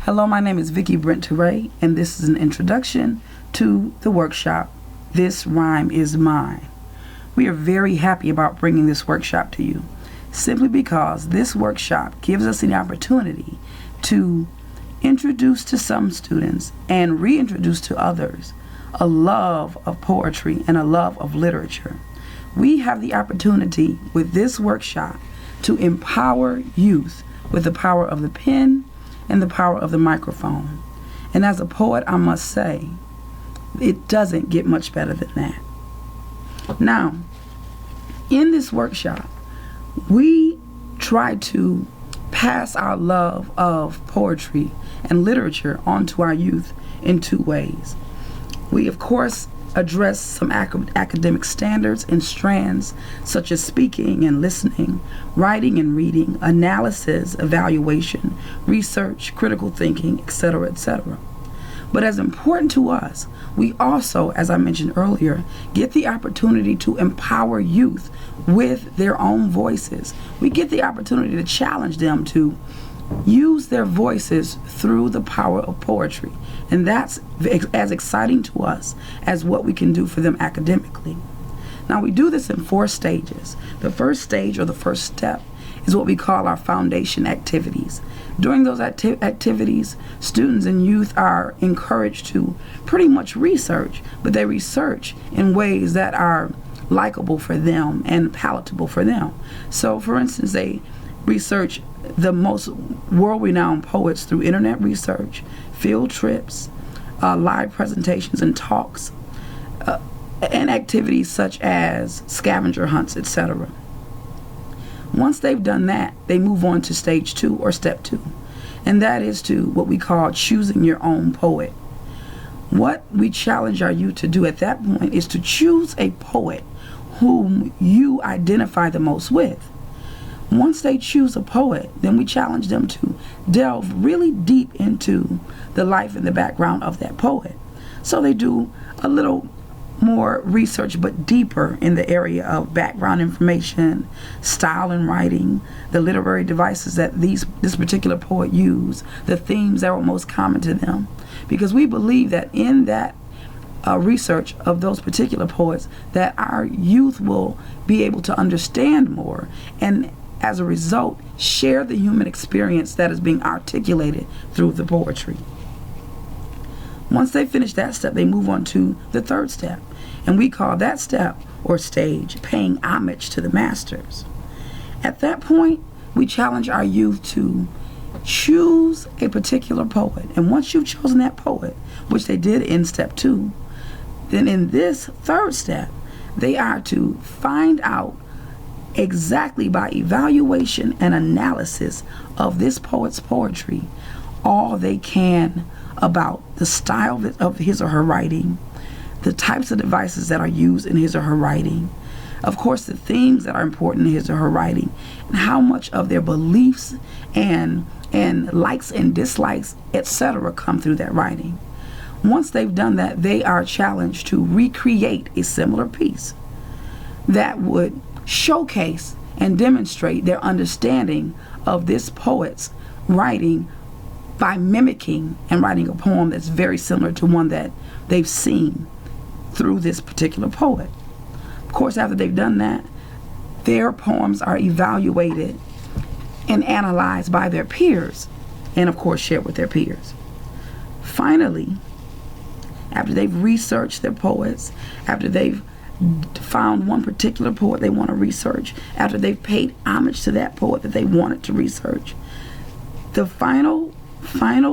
Hello, my name is Vicki Brent-Touray, and this is an introduction to the workshop, This Rhyme Is Mine. We are very happy about bringing this workshop to you, simply because this workshop gives us the opportunity to introduce to some students and reintroduce to others a love of poetry and a love of literature. We have the opportunity with this workshop to empower youth with the power of the pen and the power of the microphone. And as a poet, I must say, it doesn't get much better than that. Now, in this workshop, we try to pass our love of poetry and literature on to our youth in two ways. We, of course, address some academic standards and strands such as speaking and listening, writing and reading, analysis, evaluation, research, critical thinking, etc., etc. But as important to us, we also, as I mentioned earlier, get the opportunity to empower youth with their own voices. We get the opportunity to challenge them to use their voices through the power of poetry. And that's as exciting to us as what we can do for them academically. Now, we do this in 4 stages. The first stage, or the first step, is what we call our foundation activities. During those activities, students and youth are encouraged to pretty much research, but they research in ways that are likable for them and palatable for them. So, for instance, they research the most world-renowned poets through internet research, field trips, live presentations and talks, and activities such as scavenger hunts, etc. Once they've done that, they move on to stage 2, or step 2, and that is to what we call choosing your own poet. What we challenge our youth to do at that point is to choose a poet whom you identify the most with. Once they choose a poet, then we challenge them to delve really deep into the life and the background of that poet. So they do a little more research, but deeper in the area of background information, style and writing, the literary devices that this particular poet used, the themes that were most common to them. Because we believe that in that research of those particular poets, that our youth will be able to understand more, and as a result, share the human experience that is being articulated through the poetry. Once they finish that step, they move on to the third step, and we call that step, or stage, paying homage to the masters. At that point, we challenge our youth to choose a particular poet, and once you've chosen that poet, which they did in step 2, then in this third step, they are to find out exactly by evaluation and analysis of this poet's poetry all they can about the style of his or her writing, the types of devices that are used in his or her writing, of course the themes that are important in his or her writing, and how much of their beliefs and likes and dislikes, etc., come through that writing. Once they've done that, they are challenged to recreate a similar piece that would showcase and demonstrate their understanding of this poet's writing by mimicking and writing a poem that's very similar to one that they've seen through this particular poet. Of course, after they've done that, their poems are evaluated and analyzed by their peers, and of course shared with their peers. Finally, after they've researched their poets, after they've found one particular poet they want to research, after they've paid homage to that poet that they wanted to research, the final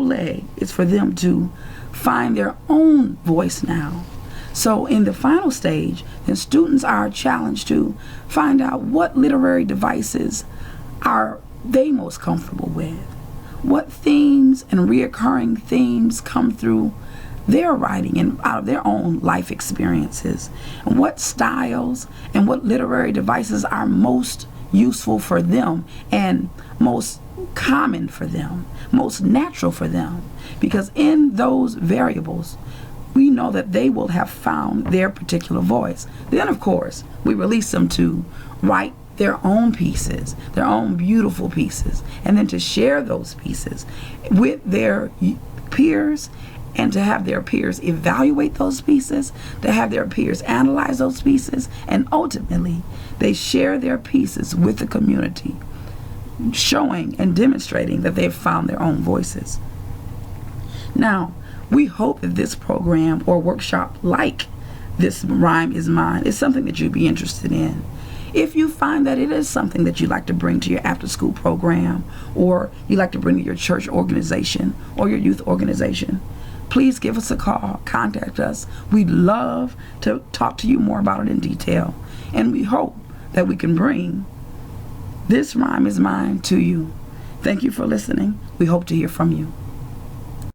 leg is for them to find their own voice now. So in the final stage, then students are challenged to find out what literary devices are they most comfortable with, what themes and reoccurring themes come through their writing and out of their own life experiences, and what styles and what literary devices are most useful for them and most common for them, most natural for them. Because in those variables, we know that they will have found their particular voice. Then, of course, we release them to write their own pieces, their own beautiful pieces, and then to share those pieces with their peers, and to have their peers evaluate those pieces, to have their peers analyze those pieces, and ultimately they share their pieces with the community, showing and demonstrating that they've found their own voices. Now, we hope that this program or workshop like This Rhyme Is Mine is something that you'd be interested in. If you find that it is something that you'd like to bring to your after-school program, or you'd like to bring to your church organization or your youth organization, please give us a call, contact us. We'd love to talk to you more about it in detail, and we hope that we can bring This Rhyme Is Mine to you. Thank you for listening. We hope to hear from you.